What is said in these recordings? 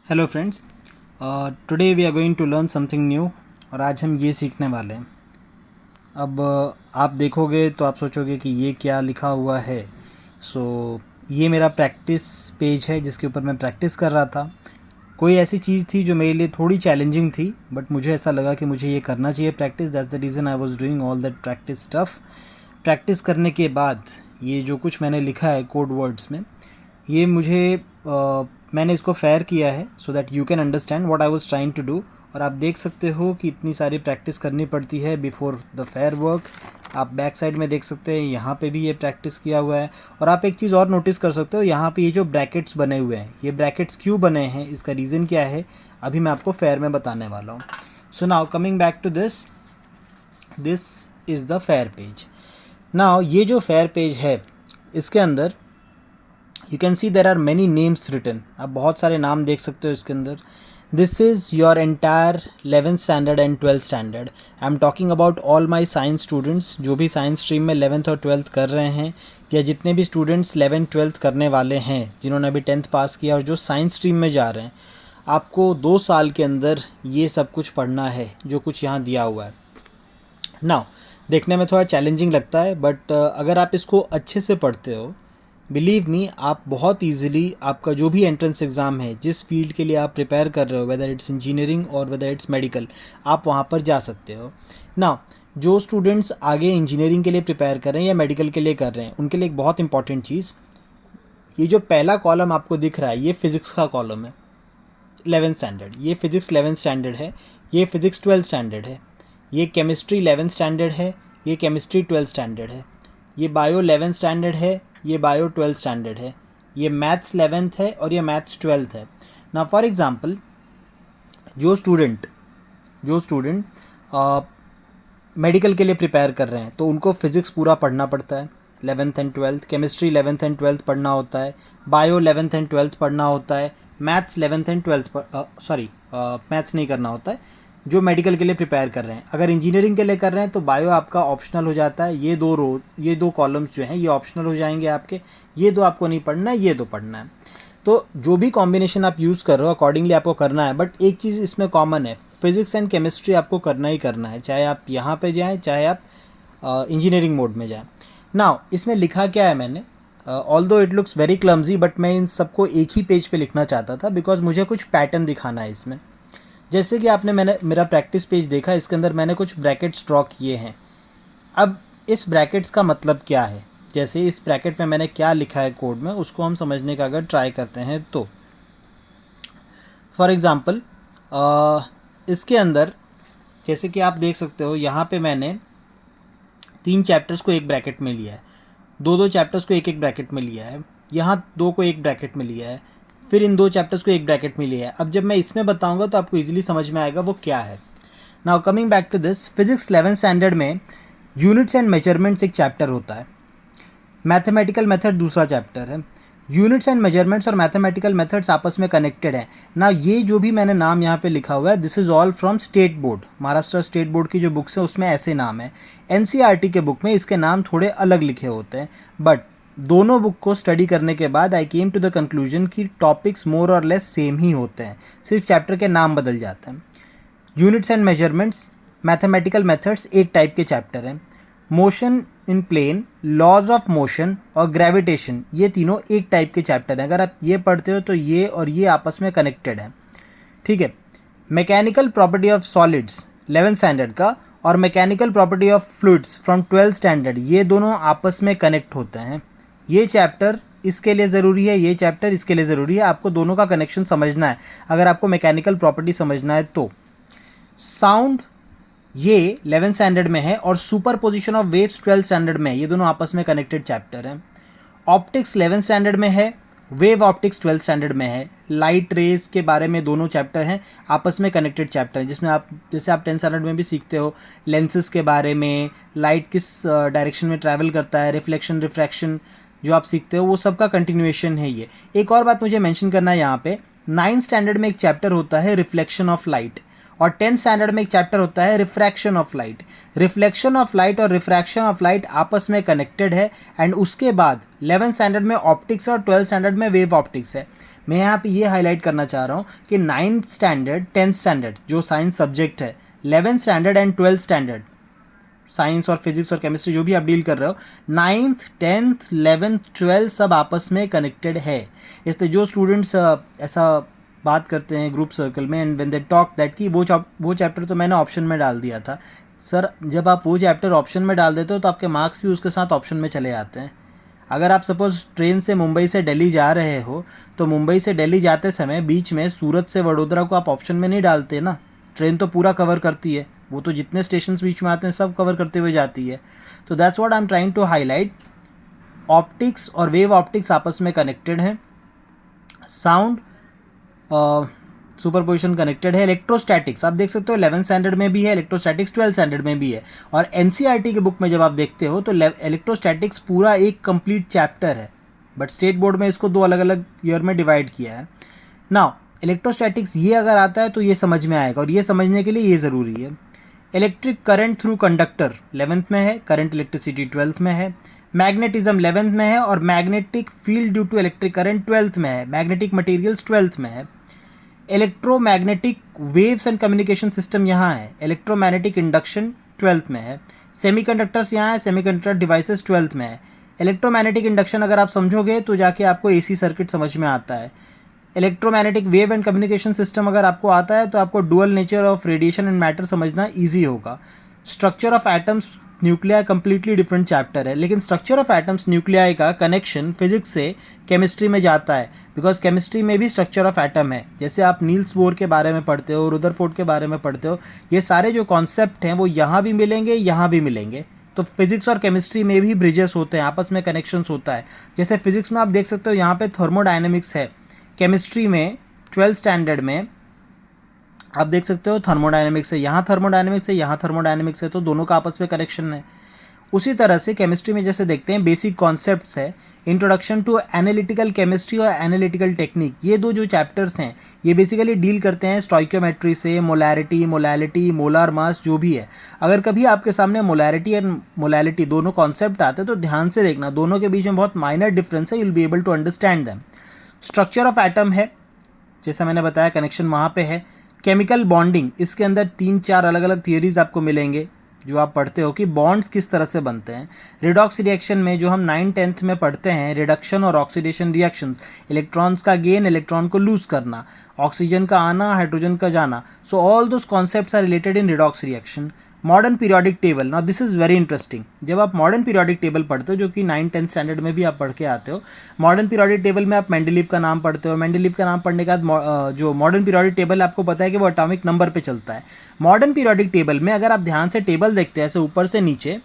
Hello friends, today we are going to learn something new. और आज हम ये सीखने वाले हैं। अब आप देखोगे तो आप सोचोगे कि ये क्या लिखा हुआ है। ये मेरा प्रैक्टिस पेज है जिसके ऊपर मैं प्रैक्टिस कर रहा था। कोई ऐसी चीज़ थी जो मेरे लिए थोड़ी चैलेंजिंग थी, बट मुझे ऐसा लगा कि मुझे ये करना चाहिए practice. That's the reason I was doing all that practice stuff. Practice करने के बाद ये जो कुछ मैंने लिखा है कोड वर्ड्स में, ये मैंने इसको फेयर किया है so that you can understand what I was trying to do. और आप देख सकते हो कि इतनी सारी प्रैक्टिस करनी पड़ती है बिफोर द फेयर वर्क। आप बैक साइड में देख सकते हैं, यहाँ पे भी ये प्रैक्टिस किया हुआ है। और आप एक चीज़ और नोटिस कर सकते हो, यहाँ पे ये जो ब्रैकेट्स बने हुए हैं, ये ब्रैकेट्स क्यों बने हैं, इसका रीज़न क्या है, अभी मैं आपको फेयर में बताने वाला हूँ। So now coming back to this is the fair page. Now ये जो फेयर पेज है, इसके अंदर you can see there are many names written. आप बहुत सारे नाम देख सकते हो इसके अंदर। This is your entire 11th standard and 12th standard. I am talking about all my science students जो भी साइंस स्ट्रीम में 11th और 12th कर रहे हैं, या जितने भी स्टूडेंट्स 11th 12th करने वाले हैं, जिन्होंने अभी 10th पास किया और जो साइंस स्ट्रीम में जा रहे हैं। आपको 2 साल के अंदर ये सब कुछ पढ़ना है जो कुछ यहाँ दिया हुआ है। नाउ देखने में थोड़ा चैलेंजिंग लगता है, बट अगर आप इसको अच्छे से पढ़ते हो, बिलीव मी, आप बहुत इजीली आपका जो भी एंट्रेंस एग्ज़ाम है, जिस फील्ड के लिए आप प्रिपेयर कर रहे हो, वेदर इट्स इंजीनियरिंग और वेदर इट्स मेडिकल, आप वहाँ पर जा सकते हो। ना जो स्टूडेंट्स आगे इंजीनियरिंग के लिए प्रिपेयर कर रहे हैं या मेडिकल के लिए कर रहे हैं, उनके लिए एक बहुत इंपॉर्टेंट चीज़, ये जो पहला कॉलम आपको दिख रहा है, ये फिज़िक्स का कॉलम है 11th स्टैंडर्ड। ये फिज़िक्स 11th स्टैंडर्ड है। ये फिज़िक्स 12th स्टैंडर्ड है। ये केमिस्ट्री 11th स्टैंडर्ड है। ये केमिस्ट्री 12th स्टैंडर्ड है। ये बायो 11th स्टैंडर्ड है। ये बायो 12th स्टैंडर्ड है। ये मैथ्स 11th है और ये मैथ्स 12th है। ना फॉर एग्ज़ाम्पल, जो स्टूडेंट मेडिकल के लिए प्रिपेयर कर रहे हैं, तो उनको फ़िज़िक्स पूरा पढ़ना पड़ता है 11th and 12th। Chemistry 11th and 12th पढ़ना होता है। बायो 11th एंड 12th पढ़ना होता है। Maths 11th and 12th maths नहीं करना होता है जो मेडिकल के लिए प्रिपेयर कर रहे हैं। अगर इंजीनियरिंग के लिए कर रहे हैं तो बायो आपका ऑप्शनल हो जाता है। ये दो कॉलम्स जो हैं ये ऑप्शनल हो जाएंगे आपके। ये दो आपको नहीं पढ़ना है, ये दो पढ़ना है। तो जो भी कॉम्बिनेशन आप यूज़ कर रहे हो अकॉर्डिंगली आपको करना है। बट एक चीज़ इसमें कॉमन है, फिज़िक्स एंड केमिस्ट्री आपको करना ही करना है, चाहे आप यहाँ पे जाएँ, चाहे आप इंजीनियरिंग मोड में जाएँ। नाउ इसमें लिखा क्या है मैंने, although it looks very clumsy, but मैं इन सबको एक ही पेज पे लिखना चाहता था बिकॉज मुझे कुछ पैटर्न दिखाना है इसमें। जैसे कि मैंने मेरा प्रैक्टिस पेज देखा, इसके अंदर मैंने कुछ ब्रैकेट्स ड्रॉ किए हैं। अब इस ब्रैकेट्स का मतलब क्या है, जैसे इस ब्रैकेट में मैंने क्या लिखा है कोड में, उसको हम समझने का अगर ट्राई करते हैं तो फॉर एग्ज़ाम्पल इसके अंदर जैसे कि आप देख सकते हो, यहाँ पे मैंने 3 चैप्टर्स को एक ब्रैकेट में लिया है, 2 चैप्टर्स को एक ब्रैकेट में लिया है, यहाँ 2 को एक ब्रैकेट में लिया है, फिर इन 2 चैप्टर्स को एक ब्रैकेट में लिया है। अब जब मैं इसमें बताऊँगा तो आपको ईजिली समझ में आएगा वो क्या है। Now coming back to this, physics 11th standard में यूनिट्स एंड मेजरमेंट्स एक चैप्टर होता है, मैथमेटिकल मेथड दूसरा चैप्टर है। यूनिट्स एंड मेजरमेंट्स और मैथमेटिकल मेथड्स आपस में कनेक्टेड हैं ना। ये जो भी मैंने नाम यहाँ पे लिखा हुआ है, this is all from state board, Maharashtra state board की जो बुक्स हैं उसमें ऐसे नाम है। एनसीईआरटी के बुक में इसके नाम थोड़े अलग लिखे होते हैं, बट दोनों बुक को स्टडी करने के बाद आई केम टू द कंक्लूजन कि टॉपिक्स मोर और लेस सेम ही होते हैं, सिर्फ चैप्टर के नाम बदल जाते हैं। Units and measurements, mathematical methods एक टाइप के चैप्टर हैं। Motion in plane, laws of motion और ग्रेविटेशन, ये तीनों एक टाइप के चैप्टर हैं। अगर आप ये पढ़ते हो तो ये और ये आपस में कनेक्टेड हैं, ठीक है। Mechanical property of solids 11th standard का और mechanical property of fluids from 12th standard, ये दोनों आपस में कनेक्ट होते हैं। ये चैप्टर इसके लिए ज़रूरी है, ये चैप्टर इसके लिए ज़रूरी है। आपको दोनों का कनेक्शन समझना है अगर आपको मैकेनिकल प्रॉपर्टी समझना है तो। साउंड ये 11th स्टैंडर्ड में है और super position of waves 12th standard में है, ये दोनों आपस में कनेक्टेड चैप्टर हैं। ऑप्टिक्स 11th स्टैंडर्ड में है, वेव ऑप्टिक्स 12th स्टैंडर्ड में है। लाइट रेज के बारे में दोनों चैप्टर हैं, आपस में कनेक्टेड चैप्टर हैं, जिसमें आप जैसे आप 10th स्टैंडर्ड में भी सीखते हो लेंसेज के बारे में, लाइट किस डायरेक्शन में ट्रैवल करता है, रिफ्लेक्शन रिफ्रैक्शन जो आप सीखते हो वो सब का कंटिन्यूएशन है ये। एक और बात मुझे मेंशन करना है यहाँ पे, 9th स्टैंडर्ड में एक चैप्टर होता है रिफ्लेक्शन ऑफ लाइट और 10th स्टैंडर्ड में एक चैप्टर होता है refraction of light. Reflection of light और रिफ्रैक्शन ऑफ लाइट आपस में कनेक्टेड है। एंड उसके बाद 11th स्टैंडर्ड में ऑप्टिक्स है और 12th स्टैंडर्ड में वेव ऑप्टिक्स है। मैं यहाँ पे ये हाईलाइट करना चाह रहा हूँ कि 9th स्टैंडर्ड 10th स्टैंडर्ड जो साइंस सब्जेक्ट है, 11th standard and 12th standard science और फिजिक्स और केमिस्ट्री जो भी आप डील कर रहे हो, 9th 10th 11th 12th सब आपस में कनेक्टेड है। इसलिए जो स्टूडेंट्स ऐसा बात करते हैं ग्रुप सर्कल में and when they talk that कि वो चैप्टर तो मैंने ऑप्शन में डाल दिया था, सर जब आप वो चैप्टर ऑप्शन में डाल देते हो तो आपके मार्क्स भी उसके साथ ऑप्शन में चले जाते हैं। अगर आप सपोज ट्रेन से मुंबई से दिल्ली जा रहे हो तो मुंबई से दिल्ली जाते समय बीच में सूरत से वडोदरा को आप ऑप्शन में नहीं डालते ना, ट्रेन तो पूरा कवर करती है, वो तो जितने स्टेशन बीच में आते हैं सब कवर करते हुए जाती है। तो that's what I am trying to highlight, optics और वेव ऑप्टिक्स आपस में कनेक्टेड है, साउंड सुपरपोजिशन कनेक्टेड है। इलेक्ट्रोस्टैटिक्स आप देख सकते हो 11th स्टैंडर्ड में भी है, इलेक्ट्रोस्टैटिक्स 12th स्टैंडर्ड में भी है, और एनसीईआरटी के बुक में जब आप देखते हो तो इलेक्ट्रोस्टैटिक्स पूरा एक कंप्लीट चैप्टर है, बट स्टेट बोर्ड में इसको 2 अलग अलग ईयर में डिवाइड किया है। नाउ इलेक्ट्रोस्टैटिक्स ये अगर आता है तो ये समझ में आएगा, और ये समझने के लिए ये ज़रूरी है। Electric current through conductor 11th में है, करंट इलेक्ट्रिसिटी 12th में है, मैग्नेटिज्म 11th में है, और magnetic field due to electric current 12th में है, मैग्नेटिक मटेरियल्स 12th में है। Electromagnetic waves and communication system यहाँ है, इलेक्ट्रोमैग्नेटिक इंडक्शन 12th में है। सेमीकंडक्टर्स यहाँ है, सेमीकंडक्टर डिवाइसेस 12th में है। इलेक्ट्रोमैग्नेटिक इंडक्शन अगर आप समझोगे तो जाके आपको एसी सर्किट समझ में आता है। Electromagnetic wave and communication system अगर आपको आता है तो आपको dual nature of radiation and matter समझना ईजी होगा। Structure of atoms nuclei completely different chapter है, लेकिन स्ट्रक्चर ऑफ एटम्स न्यूक्लियाई का कनेक्शन फिजिक्स से केमिस्ट्री में जाता है, बिकॉज केमिस्ट्री में भी स्ट्रक्चर ऑफ एटम है। जैसे आप नील्स बोर के बारे में पढ़ते हो, रुदरफोर्ड के बारे में पढ़ते हो, ये सारे जो कॉन्सेप्ट हैं वो यहाँ भी मिलेंगे, यहाँ भी मिलेंगे। तो फिजिक्स और केमिस्ट्री में भी ब्रिजेस होते हैं, आपस में कनेक्शंस होता है। जैसे फिजिक्स में आप देख सकते हो यहाँ पे थर्मोडायनेमिक्स है, केमिस्ट्री में 12th स्टैंडर्ड में आप देख सकते हो थर्मोडायनेमिक्स है, यहाँ थर्मोडायनेमिक्स है, यहाँ थर्मोडायनेमिक्स है, तो दोनों का आपस में कनेक्शन है। उसी तरह से केमिस्ट्री में जैसे देखते हैं बेसिक कॉन्सेप्ट्स है, इंट्रोडक्शन टू एनालिटिकल केमिस्ट्री और एनालिटिकल टेक्निक, ये दो जो चैप्टर्स हैं ये बेसिकली डील करते हैं स्टोइकियोमेट्री से, मोलैरिटी, मोलैलिटी, मोलार मास जो भी है। अगर कभी आपके सामने मोलैरिटी एंड मोलैलिटी दोनों कॉन्सेप्ट आते हैं तो ध्यान से देखना, दोनों के बीच में बहुत माइनर डिफरेंस है, you will be able to understand them. Structure of atom है, जैसा मैंने बताया कनेक्शन वहाँ पे है। केमिकल बॉन्डिंग, इसके अंदर 3-4 अलग अलग थियरीज आपको मिलेंगे जो आप पढ़ते हो कि बॉन्ड्स किस तरह से बनते हैं। रिडॉक्स रिएक्शन में जो हम 9th-10th में पढ़ते हैं, रिडक्शन और ऑक्सीडेशन रिएक्शंस, इलेक्ट्रॉन्स का गेन, इलेक्ट्रॉन को लूज करना, ऑक्सीजन का आना, हाइड्रोजन का जाना, so all those concepts are related in redox reaction. Modern periodic table, now this is very interesting. जब आप मॉडर्न पीरियोडिक टेबल पढ़ते हो, जो कि 9th-10th स्टैंडर्ड में भी आप पढ़ के आते हो, मॉडर्न पीरियोडिक टेबल में आप मेंडलीव का नाम पढ़ते हो। मेंडलीव का नाम पढ़ने के बाद जो मॉडर्न पीरियोडिक टेबल आपको पता है कि वो एटॉमिक नंबर पे चलता है। मॉडर्न पीरियोडिक टेबल में अगर आप ध्यान से टेबल देखते हैं ऐसे ऊपर से नीचे,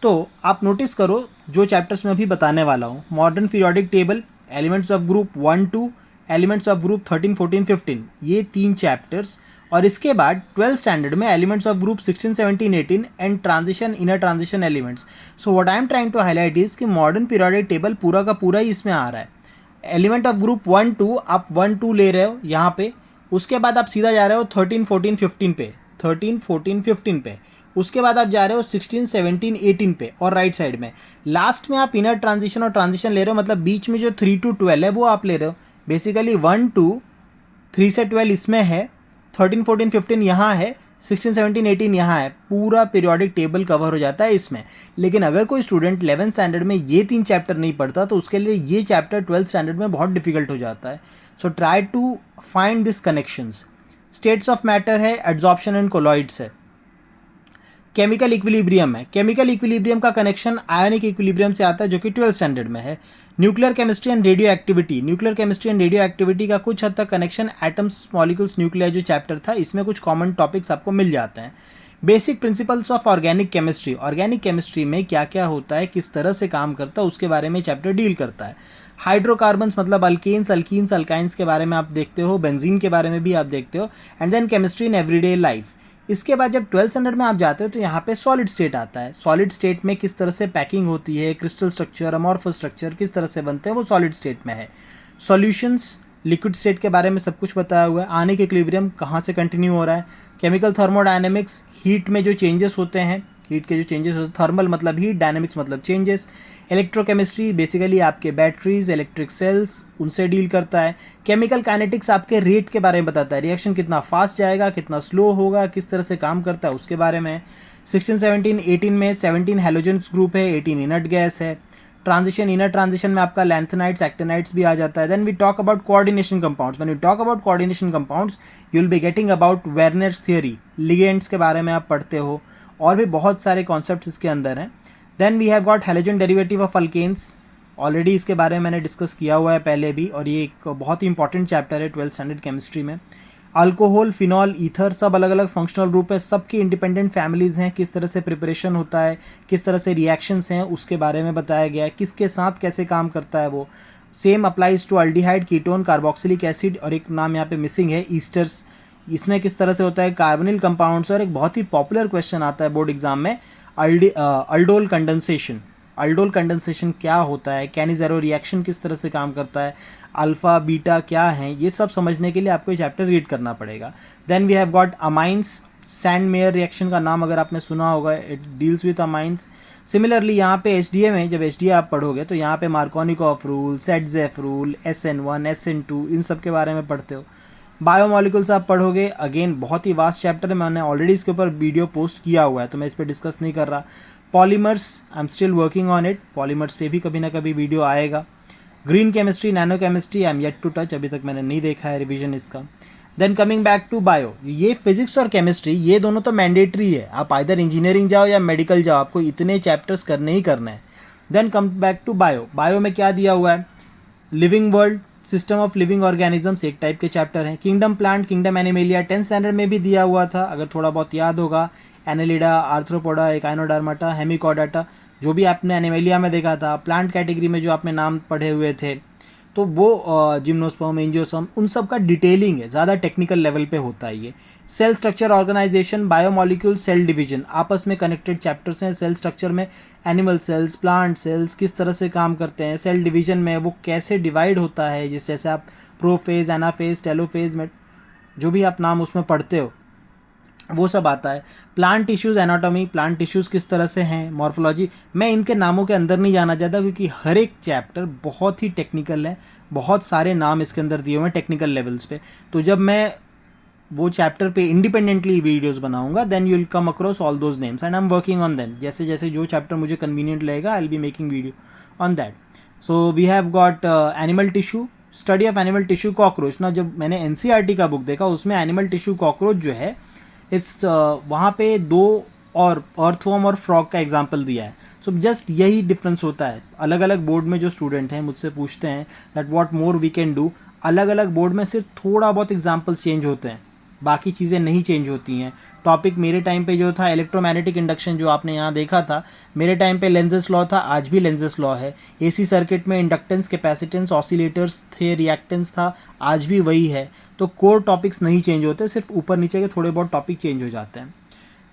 तो आप नोटिस करो जो चैप्टर्स में अभी बताने वाला हूँ, modern periodic table, elements of group 1-2, elements of group 13, 14, 15, ये 3 चैप्टर्स। और इसके बाद 12th स्टैंडर्ड में elements of group 16, 17, 18 and transition, inner transition elements. So what I am trying to highlight is कि मॉडर्न पीरियोडिक टेबल पूरा का पूरा ही इसमें आ रहा है। एलिमेंट ऑफ ग्रुप 1-2 आप 1-2 ले रहे हो यहाँ पे, उसके बाद आप सीधा जा रहे हो 13, 14, 15 पे, 13, 14, 15 पे, उसके बाद आप जा रहे हो 16, 17, 18 पे, और राइट साइड में लास्ट में आप इनर ट्रांजिशन और ट्रांजिशन ले रहे हो, मतलब बीच में जो 3 to 12 है वो आप ले रहे हो। बेसिकली 1 to 3 से 12 इसमें है, 13, 14, 15 यहाँ है, 16, 17, 18 यहाँ है, पूरा पीरियोडिक टेबल कवर हो जाता है इसमें। लेकिन अगर कोई स्टूडेंट 11th स्टैंडर्ड में ये 3 चैप्टर नहीं पढ़ता तो उसके लिए ये चैप्टर 12th स्टैंडर्ड में बहुत डिफिकल्ट हो जाता है। So try to find this connections. States of matter है, एड्जॉर्प्शन एंड कोलॉइड्स है। केमिकल इक्विलिब्रियम है, केमिकल इक्विलिब्रियम का कनेक्शन आयोनिक इक्विलिब्रियम से आता है जो कि 12th स्टैंडर्ड में है। Nuclear chemistry and radioactivity, nuclear chemistry and radioactivity का कुछ हद तक कनेक्शन एटम्स, मॉलिक्यूल्स, न्यूक्लियर जो चैप्टर था इसमें कुछ कॉमन टॉपिक्स आपको मिल जाते हैं। Basic principles of organic chemistry, organic chemistry में क्या क्या होता है, किस तरह से काम करता है, उसके बारे में चैप्टर डील करता है। हाइड्रोकार्बन्स मतलब अल्केन्स, अल्कीन्स, अल्काइंस के बारे में आप देखते हो, बेंजीन के बारे में भी आप देखते हो, and then chemistry in everyday life. इसके बाद जब 12th स्टैंडर्ड में आप जाते हो तो यहाँ पे सॉलिड स्टेट आता है। सॉलिड स्टेट में किस तरह से पैकिंग होती है, क्रिस्टल स्ट्रक्चर, अमॉर्फस स्ट्रक्चर किस तरह से बनते हैं, वो सॉलिड स्टेट में है। सॉल्यूशंस, लिक्विड स्टेट के बारे में सब कुछ बताया हुआ है। आने के इक्विलिब्रियम कहाँ से कंटिन्यू हो रहा है। केमिकल थर्मोडायनेमिक्स, हीट में जो चेंजेस होते हैं, हीट के जो चेंजेस होते हैं, थर्मल मतलब हीट, डायनेमिक्स मतलब चेंजेस। इलेक्ट्रोकेमिस्ट्री बेसिकली आपके बैटरीज, इलेक्ट्रिक सेल्स, उनसे डील करता है। केमिकल काइनेटिक्स आपके रेट के बारे में बताता है, रिएक्शन कितना फास्ट जाएगा, कितना स्लो होगा, किस तरह से काम करता है उसके बारे में। 16, 17, 18 में 17 हेलोजेंस ग्रुप है, 18 इनर्ट गैस है। ट्रांजिशन, इनर ट्रांजिशन में आपका लैंथेनाइट्स, एक्टिनाइट्स भी आ जाता है। Then we talk about coordination compounds. When you talk about coordination compounds you will be getting about Werner's theory, ligands के बारे में आप पढ़ते हो, और भी बहुत सारे कॉन्सेप्ट्स इसके अंदर हैं। Then we have got halogen derivative of alkanes, already इसके बारे में मैंने डिस्कस किया हुआ है पहले भी, और ये एक बहुत ही इंपॉर्टेंट चैप्टर है 12th स्टैंडर्ड केमिस्ट्री में। अल्कोहल, फिनॉल, ईथर, सब अलग अलग फंक्शनल ग्रुप है, सबकी इंडिपेंडेंट फैमिलीज़ हैं, किस तरह से प्रिपरेशन होता है, किस तरह से रिएक्शंस हैं उसके बारे में बताया गया है, किसके साथ कैसे काम करता है वो। Same applies to aldehyde, ketone, carboxylic acid, और एक नाम यहाँ पे मिसिंग है ईस्टर्स, इसमें किस तरह से होता है, कार्बोनिल कंपाउंड्स। और एक बहुत ही पॉपुलर क्वेश्चन आता है बोर्ड एग्जाम में, अल्डोल कंडेंसेशन। अल्डोल कंडेंसेशन क्या होता है, कैनिज़ेरो रिएक्शन किस तरह से काम करता है, अल्फ़ा बीटा क्या है, ये सब समझने के लिए आपको ये चैप्टर रीड करना पड़ेगा। Then we have got amines, Sandmeyer reaction का नाम अगर आपने सुना होगा, it deals with amines. Similarly यहाँ पे एसडीए में, जब एसडीए आप पढ़ोगे तो यहाँ पे Markovnikov rule, सेटजेफ rule, SN1, SN2, इन सब के बारे में पढ़ते हो। बायोमोलिकुल्स आप पढ़ोगे, अगेन बहुत ही वास्ट चैप्टर है, मैंने ऑलरेडी इसके ऊपर वीडियो पोस्ट किया हुआ है तो मैं इस पर डिस्कस नहीं कर रहा। Polymers, I am still working on it, polymers पे भी कभी ना कभी वीडियो आएगा। Green chemistry, nano chemistry, I am yet to touch, अभी तक मैंने नहीं देखा है रिवीजन इसका। Then coming back to bio, ये फिजिक्स और केमिस्ट्री ये दोनों तो मैंडेटरी है, आप आइदर इंजीनियरिंग जाओ या मेडिकल जाओ, आपको इतने चैप्टर्स करने ही करने हैं। Then come back to bio, bio में क्या दिया हुआ है, living world, system of living organisms एक टाइप के चैप्टर हैं। Kingdom plant, kingdom animalia 10th standard में भी दिया हुआ था, अगर थोड़ा बहुत याद होगा। एनेलिडा, आर्थ्रोपोडा, एकाइनोडर्माटा, हेमिकॉर्डाटा, जो भी आपने एनिमेलिया में देखा था। प्लांट कैटेगरी में जो आपने नाम पढ़े हुए थे तो वो जिम्नोस्पर्म, एंजियोस्पर्म, उन सब का डिटेलिंग है, ज़्यादा टेक्निकल लेवल पे होता है ये। Cell structure, organisation, biomolecule, cell division, आपस में कनेक्टेड चैप्टर्स हैं। सेल स्ट्रक्चर में एनिमल सेल्स, प्लांट सेल्स किस तरह से काम करते हैं, सेल डिवीजन में वो कैसे डिवाइड होता है, जिस जैसे आप प्रोफेज, एनाफेज, टेलोफेज में जो भी आप नाम उसमें पढ़ते हो वो सब आता है। Plant tissues, anatomy, plant tissues किस तरह से हैं, मॉर्फोलॉजी, मैं इनके नामों के अंदर नहीं जाना चाहता क्योंकि हर एक चैप्टर बहुत ही टेक्निकल है, बहुत सारे नाम इसके अंदर दिए हुए हैं टेक्निकल लेवल्स पे। तो जब मैं वो चैप्टर पे इंडिपेंडेंटली वीडियोस बनाऊंगा then you will come across all those names and I am working on them. जैसे जैसे जो चैप्टर मुझे कन्वीनियंट लगेगा I will be making video on that. So we have got animal tissue, study of animal tissue, cockroach ना। जब मैंने NCERT का book देखा उसमें एनिमल टिश्यू कॉकरोच जो है इस वहाँ पे दो और अर्थवॉर्म और फ्रॉग का एग्जाम्पल दिया है। सो जस्ट यही डिफरेंस होता है। अलग अलग बोर्ड में जो स्टूडेंट हैं मुझसे पूछते हैं that what more we can do, अलग अलग बोर्ड में सिर्फ थोड़ा बहुत एग्जाम्पल्स चेंज होते हैं, बाकी चीज़ें नहीं चेंज होती हैं। टॉपिक मेरे टाइम पे जो था इलेक्ट्रोमैग्नेटिक इंडक्शन, जो आपने यहाँ देखा था, मेरे टाइम पे लेंजेस लॉ था, आज भी लेंजेस लॉ है। AC सर्किट में इंडक्टेंस, कैपेसिटेंस, ऑसिलेटर्स थे, रिएक्टेंस था, आज भी वही है। तो कोर टॉपिक्स नहीं चेंज होते, सिर्फ ऊपर नीचे के थोड़े बहुत टॉपिक चेंज हो जाते हैं।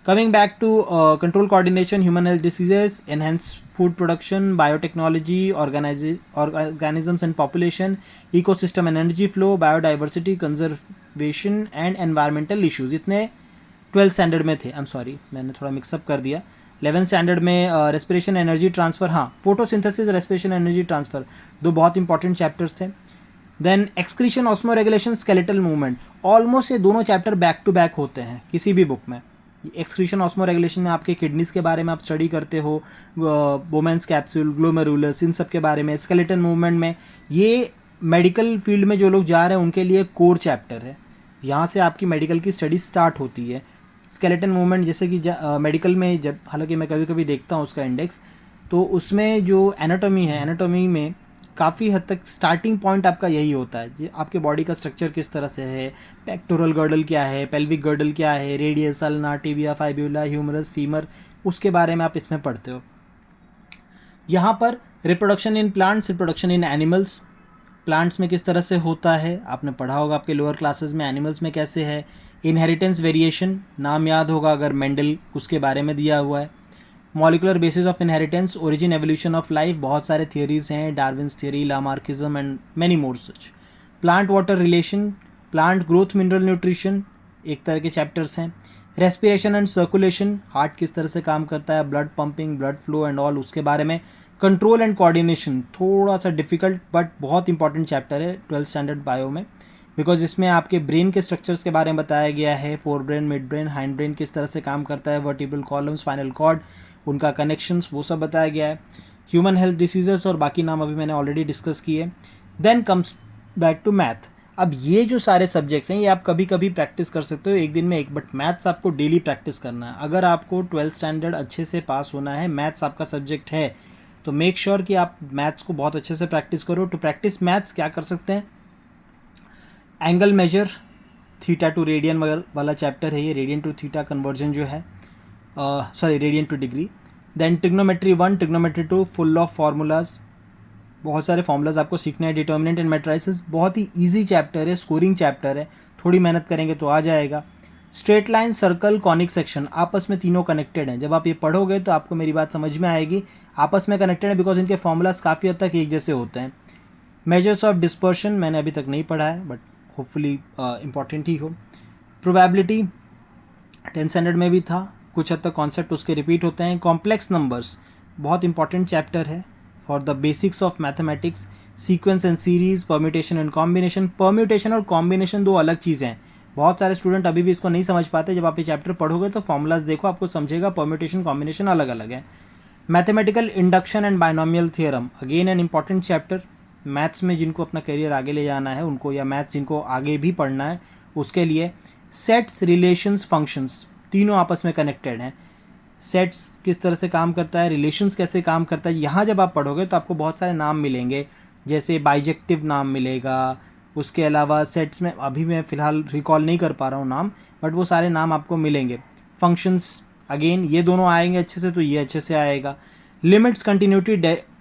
Coming back to control coordination, human health diseases, enhance food production, biotechnology, organisms and population, ecosystem and energy flow, biodiversity, conservation and environmental issues, इतने 12th स्टैंडर्ड में थे। आई एम सॉरी, मैंने थोड़ा mix up कर दिया। 11th स्टैंडर्ड में respiration energy transfer, हाँ photosynthesis, respiration energy transfer, दो बहुत इंपॉर्टेंट चैप्टर्स थे। Then excretion, osmoregulation, skeletal movement, almost ये दोनों चैप्टर बैक टू बैक होते हैं किसी भी बुक में। एक्सक्रीशन, ऑस्मो रेगुलेशन में आपके किडनीज के बारे में आप स्टडी करते हो, बोमेंस कैप्सूल, ग्लोमेरुलस, इन सब के बारे में। स्केलेटल मूवमेंट में ये मेडिकल फील्ड में जो लोग जा रहे हैं उनके लिए कोर चैप्टर है, यहाँ से आपकी मेडिकल की स्टडी स्टार्ट होती है। स्केलेटन मूवमेंट जैसे कि मेडिकल में जब, हालांकि मैं कभी कभी देखता हूँ उसका इंडेक्स, तो उसमें जो एनाटॉमी है, एनाटॉमी में काफ़ी हद तक स्टार्टिंग पॉइंट आपका यही होता है, जो आपके बॉडी का स्ट्रक्चर किस तरह से है, पेक्टोरल गर्डल क्या है, पेल्विक गर्डल क्या है, radius, ulna, tibia, fibula, humerus, femur, उसके बारे में आप इसमें पढ़ते हो। यहाँ पर reproduction in plants, reproduction in animals, plants में किस तरह से होता है आपने पढ़ा होगा आपके लोअर क्लासेस में, एनिमल्स में कैसे है। इनहेरिटेंस वेरिएशन, नाम याद होगा अगर मेंडल, उसके बारे में दिया हुआ है। Molecular basis of inheritance, origin, evolution of life, बहुत सारे थियरीज हैं, Darwin's theory, Lamarckism and many more such. Plant water relation, plant growth, mineral nutrition, एक तरह के चैप्टर्स हैं। रेस्पिरेशन एंड सर्कुलेशन, हार्ट किस तरह से काम करता है, blood pumping, blood flow and all, उसके बारे में। कंट्रोल एंड कोऑर्डिनेशन, थोड़ा सा डिफिकल्ट बट बहुत इंपॉर्टेंट चैप्टर है 12th स्टैंडर्ड बायो में, बिकॉज इसमें आपके ब्रेन के स्ट्रक्चर्स के बारे में बताया गया है। Fore brain, mid brain, hind brain किस तरह से काम करता है, वर्टिब्रल कॉलम, स्पाइनल कॉर्ड, उनका कनेक्शंस, वो सब बताया गया है। ह्यूमन हेल्थ डिसीजेस और बाकी नाम अभी मैंने ऑलरेडी डिस्कस किए। Then comes back to math. अब ये जो सारे सब्जेक्ट्स हैं ये आप कभी कभी प्रैक्टिस कर सकते हो एक दिन में एक, बट मैथ्स आपको डेली प्रैक्टिस करना है। अगर आपको 12th स्टैंडर्ड अच्छे से पास होना है, मैथ्स आपका सब्जेक्ट है, तो मेक श्योर कि आप मैथ्स को बहुत अच्छे से प्रैक्टिस करो। टू प्रैक्टिस मैथ्स क्या कर सकते हैं, angle measure, theta to radian वाला चैप्टर है ये, रेडियन टू थीटा कन्वर्जन जो है, sorry radian to degree. Then trigonometry 1, trigonometry 2, full of formulas, बहुत सारे फार्मूलाज आपको सीखना है। डिटर्मिनेंट एंड मैट्रिसेस, बहुत ही इजी चैप्टर है, स्कोरिंग चैप्टर है, थोड़ी मेहनत करेंगे तो आ जाएगा। Straight line, circle, conic section, आपस में तीनों कनेक्टेड हैं। जब आप ये पढ़ोगे तो आपको मेरी बात समझ में आएगी, आपस में कनेक्टेड है बिकॉज इनके फार्मूलाज काफ़ी हद तक एक जैसे होते हैं। मेजर्स ऑफ डिस्पर्शन मैंने अभी तक नहीं पढ़ा है, बट होपफुली इम्पॉर्टेंट ही हो। प्रोबेबिलिटी 10th स्टैंडर्ड में भी था, कुछ हद तक कॉन्सेप्ट उसके रिपीट होते हैं। कॉम्प्लेक्स नंबर्स बहुत इंपॉर्टेंट चैप्टर है for the basics of mathematics. Sequence and series, permutation and combination. Permutation और कॉम्बिनेशन दो अलग चीज़ें हैं, बहुत सारे स्टूडेंट अभी भी इसको नहीं समझ पाते। जब आप ये चैप्टर पढ़ोगे तो फॉर्मूलाज देखो, आपको समझेगा परम्यूटेशन कॉम्बिनेशन अलग अलग है। Mathematical induction and binomial theorem, again an important chapter. Maths में जिनको अपना करियर आगे ले जाना है उनको, या मैथ्स जिनको आगे भी पढ़ना है उसके लिए। सेट्स, रिलेशंस, फंक्शंस, तीनों आपस में कनेक्टेड हैं। सेट्स किस तरह से काम करता है, रिलेशंस कैसे काम करता है, यहाँ जब आप पढ़ोगे तो आपको बहुत सारे नाम मिलेंगे, जैसे बाइजेक्टिव नाम मिलेगा। उसके अलावा सेट्स में अभी मैं फ़िलहाल रिकॉल नहीं कर पा रहा हूँ नाम, बट वो सारे नाम आपको मिलेंगे। फंक्शंस अगेन ये दोनों आएंगे अच्छे से तो ये अच्छे से आएगा। Limits, continuity,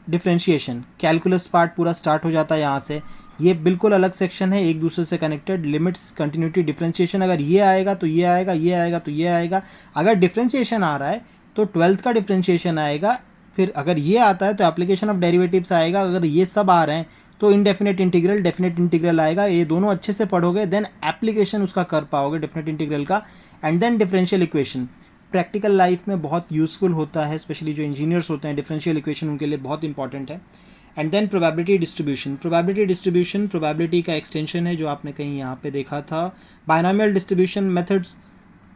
differentiation, calculus part पूरा स्टार्ट हो जाता है यहाँ से। ये बिल्कुल अलग सेक्शन है, एक दूसरे से कनेक्टेड। लिमिट्स, कंटिन्यूटी, डिफ्रेंशिएशन, अगर ये आएगा तो ये आएगा, ये आएगा तो ये आएगा। अगर डिफ्रेंशिएशन आ रहा है तो 12th का डिफ्रेंशिएशन आएगा, फिर अगर ये आता है तो एप्लीकेशन ऑफ डेरिवेटिव्स आएगा। अगर ये सब आ रहे हैं तो इनडेफिनेट इंटीग्रल, डेफिनेट इंटीग्रल आएगा। ये दोनों अच्छे से पढ़ोगे देन एप्लीकेशन उसका कर पाओगे डेफिनेट इंटीग्रल का। And then differential equation practical life में बहुत यूज़फुल होता है, स्पेशली जो इंजीनियर्स होते हैं, डिफरेंशियल इक्वेशन उनके लिए बहुत इंपॉर्टेंट है। And then probability distribution, probability distribution probability का एक्सटेंशन है जो आपने कहीं यहाँ पे देखा था। बाइनोमियल डिस्ट्रीब्यूशन मेथड्स,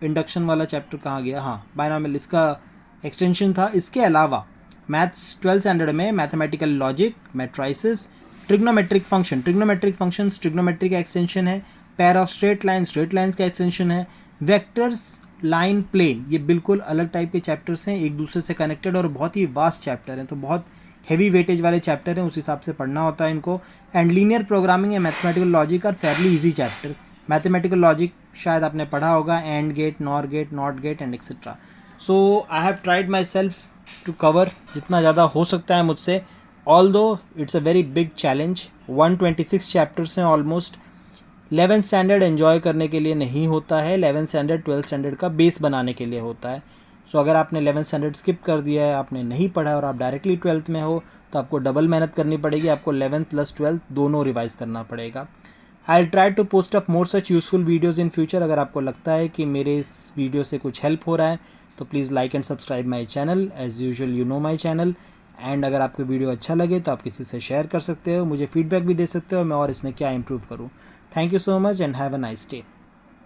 इंडक्शन वाला चैप्टर कहाँ गया, हाँ बाइनोमियल, इसका एक्सटेंशन था। इसके अलावा मैथ्स 12th स्टैंडर्ड में mathematical logic, matrices, trigonometric function, trigonometric functions trigonometry का एक्सटेंशन है। Pair of straight line, straight lines का एक्सटेंशन है। वेक्टर्स, लाइन, प्लेन, ये बिल्कुल अलग टाइप के चैप्टर्स हैं, एक दूसरे से कनेक्टेड और बहुत ही वास्ट चैप्टर हैं, तो बहुत हेवी वेटेज वाले चैप्टर हैं, उस हिसाब से पढ़ना होता है इनको। एंड लीनियर प्रोग्रामिंग या mathematical logic are fairly easy chapter. Mathematical logic शायद आपने पढ़ा होगा, and gate, nor gate, not gate and etcetera. So I have tried myself to cover जितना ज़्यादा हो सकता है मुझसे, although it's a very big challenge. 126 chapters हैं ऑलमोस्ट। 11th स्टैंडर्ड एंजॉय करने के लिए नहीं होता है, 11th स्टैंडर्ड 12th स्टैंडर्ड का बेस बनाने के लिए होता है। सो अगर आपने 11th स्टैंडर्ड स्किप कर दिया है, आपने नहीं पढ़ा है और आप डायरेक्टली 12th में हो, तो आपको डबल मेहनत करनी पड़ेगी, आपको 11th प्लस 12th दोनों रिवाइज करना पड़ेगा। I will try to post up more such useful videos in future. अगर आपको लगता है कि मेरे इस वीडियो से कुछ हेल्प हो रहा है तो please like and subscribe my channel, as usual you know my channel. And अगर आपको वीडियो अच्छा लगे तो आप किसी से शेयर कर सकते हो, मुझे फीडबैक भी दे सकते हो मैं और इसमें क्या इंप्रूव करूँ। Thank you so much and have a nice day.